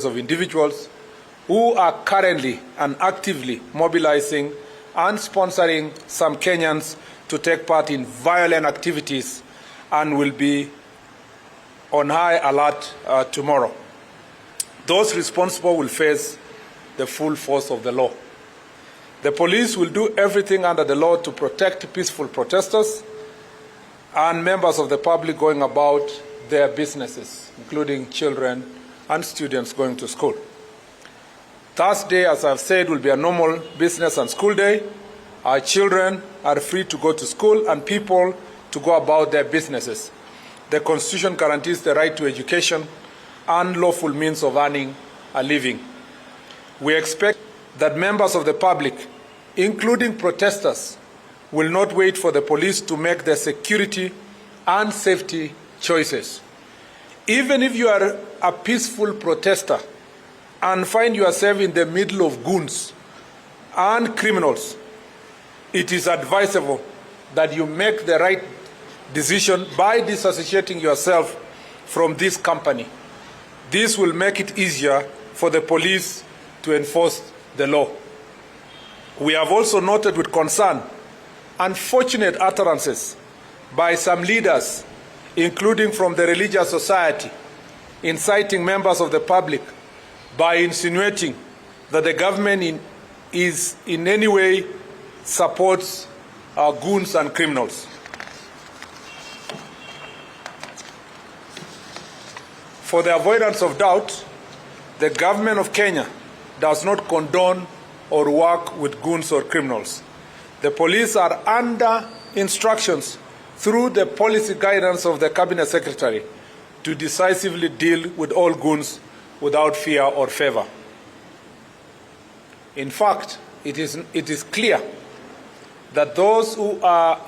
of individuals who are currently and actively mobilizing and sponsoring some Kenyans to take part in violent activities and will be on high alert tomorrow. Those responsible will face the full force of the law. The police will do everything under the law to protect peaceful protesters and members of the public going about their businesses, including children and students going to school. Thursday, as I've said, will be a normal business and school day. Our children are free to go to school and people to go about their businesses. The Constitution guarantees the right to education and lawful means of earning a living. We expect that members of the public, including protesters, will not wait for the police to make their security and safety choices. Even if you are a peaceful protester and find yourself in the middle of goons and criminals, it is advisable that you make the right decision by disassociating yourself from this company. This will make it easier for the police to enforce the law. We have also noted with concern unfortunate utterances by some leaders, including from the religious society, inciting members of the public by insinuating that the government is in any way supports goons and criminals. For the avoidance of doubt, the government of Kenya does not condone or work with goons or criminals. The police are under instructions through the policy guidance of the Cabinet Secretary to decisively deal with all goons without fear or favor. In fact, it is clear that those who are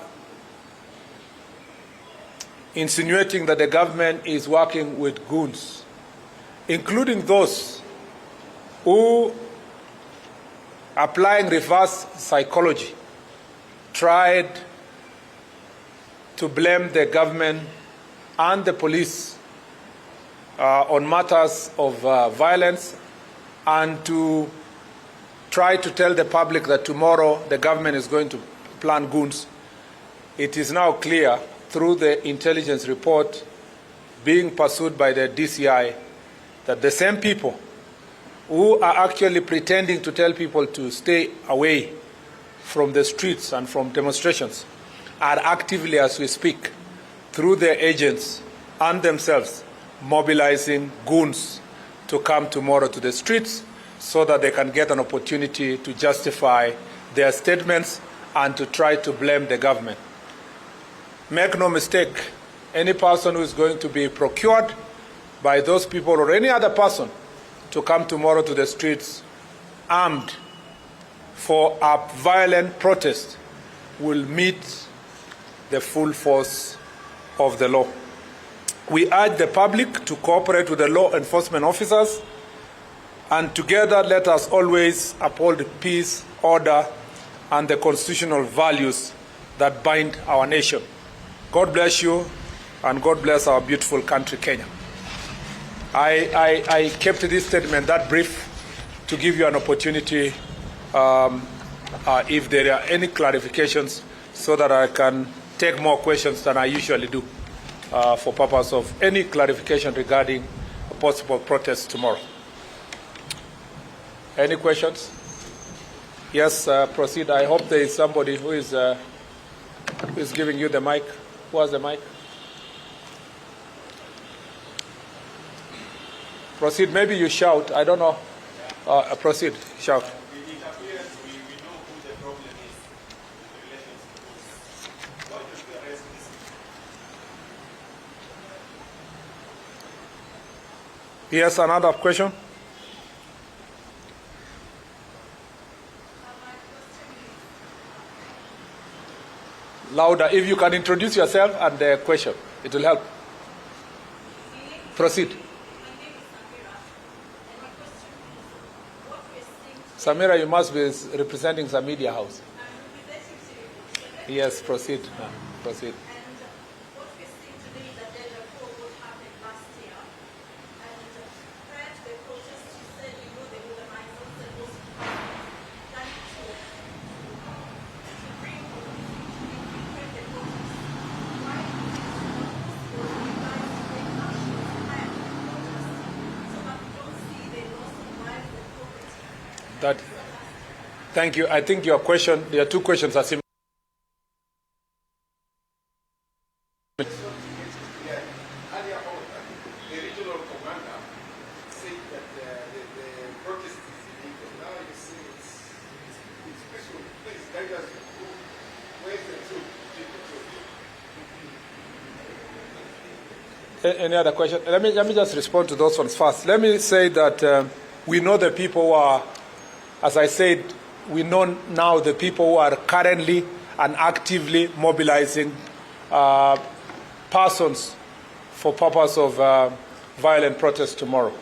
insinuating that the government is working with goons, including those who, applying reverse psychology, tried to blame the government and the police on matters of violence and to try to tell the public that tomorrow the government is going to plan goons. It is now clear through the intelligence report being pursued by the DCI that the same people who are actually pretending to tell people to stay away from the streets and from demonstrations are actively, as we speak, through their agents and themselves, mobilizing goons to come tomorrow to the streets so that they can get an opportunity to justify their statements and to try to blame the government. Make no mistake, any person who is going to be procured by those people or any other person to come tomorrow to the streets armed for a violent protest will meet the full force of the law. We urge the public to cooperate with the law enforcement officers, and together let us always uphold peace, order, and the constitutional values that bind our nation. God bless you, and God bless our beautiful country, Kenya. I kept this statement that brief to give you an opportunity if there are any clarifications so that I can take more questions than I usually do for purpose of any clarification regarding a possible protest tomorrow. Any questions? Yes, proceed. I hope there is somebody who is giving you the mic. Who has the mic? Proceed. Maybe you shout. I don't know. Proceed. Shout. Yes, another question. Louder. If you can introduce yourself and the question, it will help. Proceed. Samira, you must be representing some media house. Yes, proceed. Proceed. Thank you. I think your question, there are two questions are similar. Any other question? Let me just respond to those ones first. Let me say that we know the people who are, as I said, we know now the people who are currently and actively mobilizing persons for purpose of violent protest tomorrow.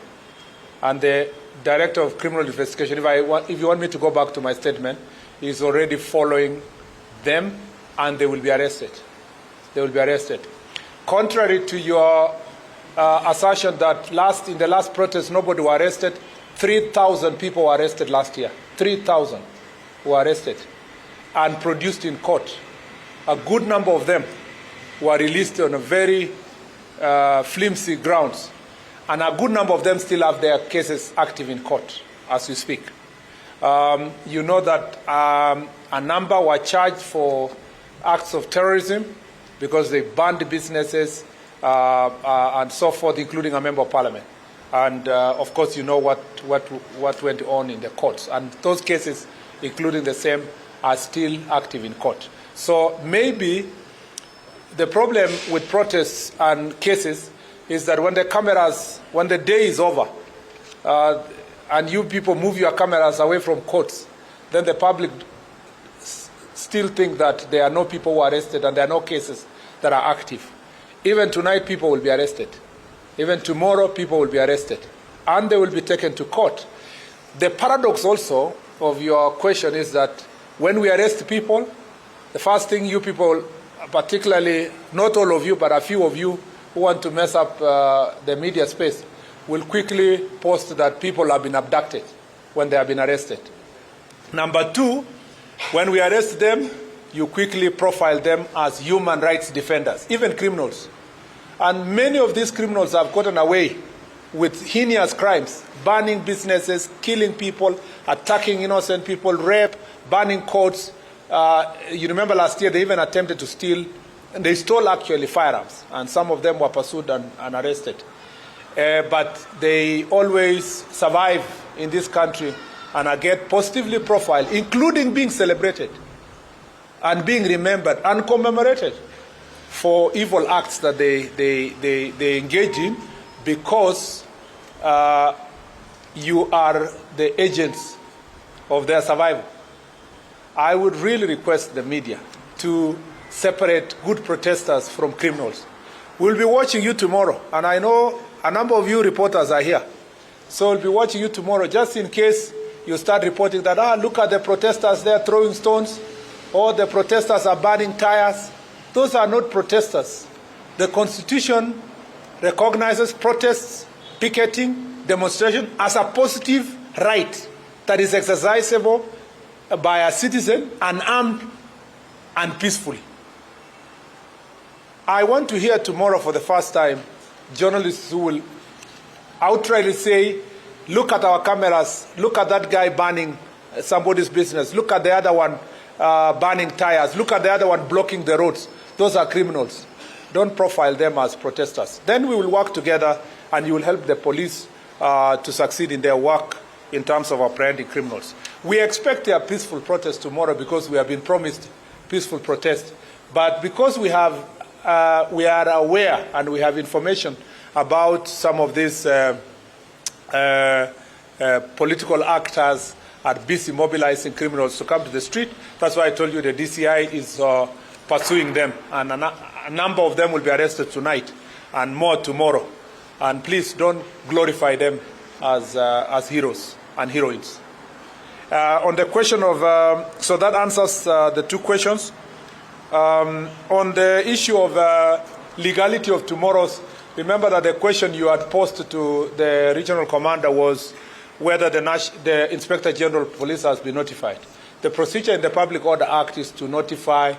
And the Director of Criminal Investigation, if you want me to go back to my statement, is already following them, and they will be arrested. They will be arrested. Contrary to your assertion that in the last protest nobody was arrested, 3,000 people were arrested last year. 3,000 were arrested and produced in court. A good number of them were released on a very flimsy grounds, and a good number of them still have their cases active in court as we speak. You know that a number were charged for acts of terrorism because they banned businesses and so forth, including a member of parliament. And of course, you know what went on in the courts. And those cases, including the same, are still active in court. So maybe the problem with protests and cases is that when the day is over, and you people move your cameras away from courts, then the public still think that there are no people who are arrested and there are no cases that are active. Even tonight, people will be arrested. Even tomorrow, people will be arrested. And they will be taken to court. The paradox also of your question is that when we arrest people, the first thing you people, particularly, not all of you, but a few of you who want to mess up the media space, will quickly post that people have been abducted when they have been arrested. Number two, when we arrest them, you quickly profile them as human rights defenders, even criminals. And many of these criminals have gotten away with heinous crimes, burning businesses, killing people, attacking innocent people, rape, burning courts. You remember last year they even attempted to steal, and they stole actually firearms, and some of them were pursued and arrested. But they always survive in this country and are get positively profiled, including being celebrated and being remembered and commemorated for evil acts that they engage in, because you are the agents of their survival. I would really request the media to separate good protesters from criminals. We'll be watching you tomorrow, and I know a number of you reporters are here. So we'll be watching you tomorrow, just in case you start reporting that, look at the protesters there throwing stones, or the protesters are burning tires. Those are not protesters. The Constitution recognizes protests, picketing, demonstration as a positive right that is exercisable by a citizen, unarmed and peacefully. I want to hear tomorrow for the first time journalists who will outrightly say, look at our cameras, look at that guy burning somebody's business, look at the other one burning tires, look at the other one blocking the roads. Those are criminals. Don't profile them as protesters. Then we will work together, and you will help the police to succeed in their work in terms of apprehending criminals. We expect a peaceful protest tomorrow because we have been promised peaceful protest. But because we are aware and we have information about some of these political actors are busy mobilizing criminals to come to the street, that's why I told you the DCI is pursuing them, and a number of them will be arrested tonight and more tomorrow. And please don't glorify them as heroes and heroines. On the question of, so that answers the two questions. On the issue of legality of tomorrow's, remember that the question you had posed to the regional commander was whether the Inspector General of Police has been notified. The procedure in the Public Order Act is to notify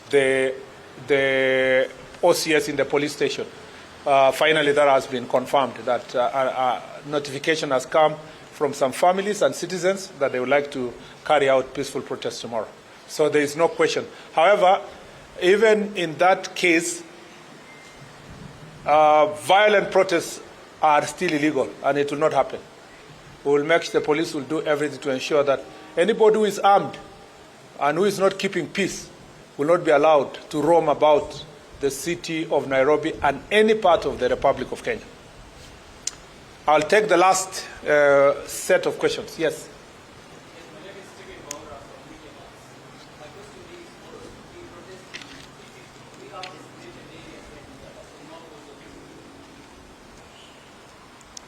the OCS in the police station. Finally, that has been confirmed, that notification has come from some families and citizens that they would like to carry out peaceful protests tomorrow. So there is no question. However, even in that case, violent protests are still illegal, and it will not happen. We will make sure the police will do everything to ensure that anybody who is armed and who is not keeping peace will not be allowed to roam about the city of Nairobi and any part of the Republic of Kenya. I'll take the last set of questions. Yes.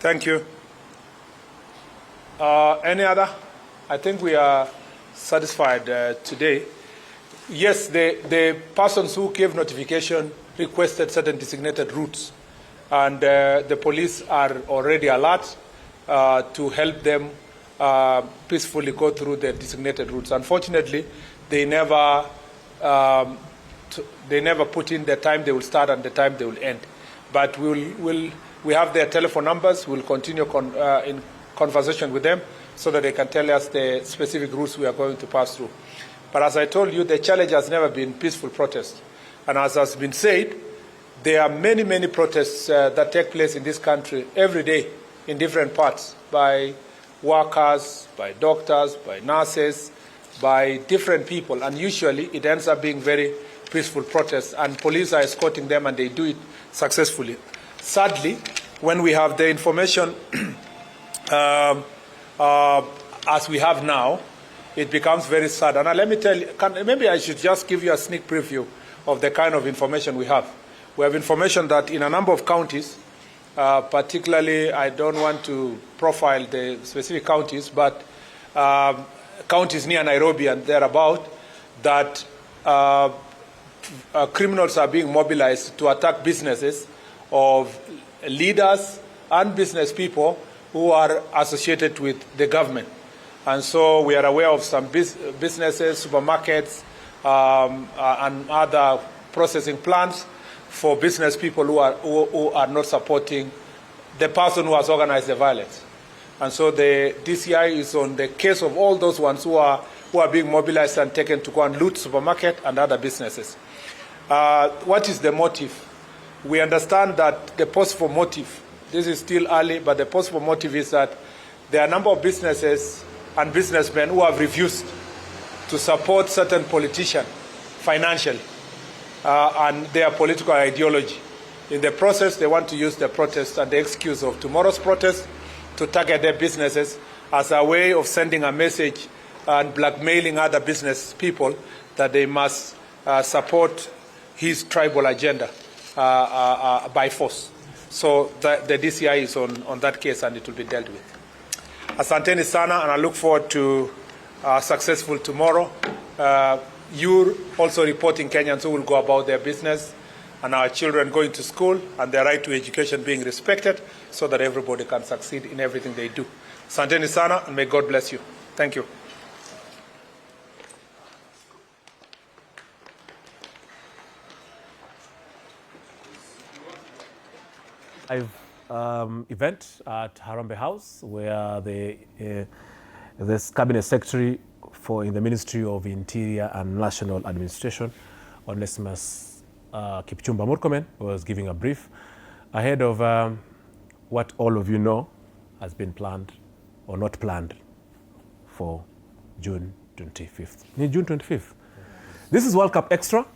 Thank you. Any other? I think we are satisfied today. Yes, the persons who gave notification requested certain designated routes, and the police are already alert to help them peacefully go through the designated routes. Unfortunately, they never put in the time they will start and the time they will end. But we have their telephone numbers. We'll continue in conversation with them so that they can tell us the specific routes we are going to pass through. But as I told you, the challenge has never been peaceful protest. And as has been said, there are many, many protests that take place in this country every day in different parts by workers, by doctors, by nurses, by different people. And usually it ends up being very peaceful protests, and police are escorting them, and they do it successfully. Sadly, when we have the information as we have now, it becomes very sad. And let me tell you, maybe I should just give you a sneak preview of the kind of information we have. We have information that in a number of counties, particularly, I don't want to profile the specific counties, but counties near Nairobi and thereabout, that criminals are being mobilized to attack businesses of leaders and business people who are associated with the government. And so we are aware of some businesses, supermarkets, and other processing plants for business people who are not supporting the person who has organized the violence. And so the DCI is on the case of all those ones who are being mobilized and taken to go and loot supermarket and other businesses. What is the motive? We understand that the possible motive, this is still early, but the possible motive is that there are a number of businesses and businessmen who have refused to support certain politicians financially and their political ideology. In the process, they want to use the protest and the excuse of tomorrow's protest to target their businesses as a way of sending a message and blackmailing other business people that they must support his tribal agenda by force. So the DCI is on that case, and it will be dealt with. Asanteni sana, and I look forward to successful tomorrow. You're also reporting Kenyans who will go about their business, and our children going to school and their right to education being respected, so that everybody can succeed in everything they do. Asanteni sana, and may God bless you. Thank you. Event at Harambee House, where the Cabinet Secretary in the Ministry of Interior and National Administration, Onesimus Kipchumba Murkomen, was giving a brief ahead of what all of you know has been planned or not planned for June 25th. June 25th. This is World Cup Extra.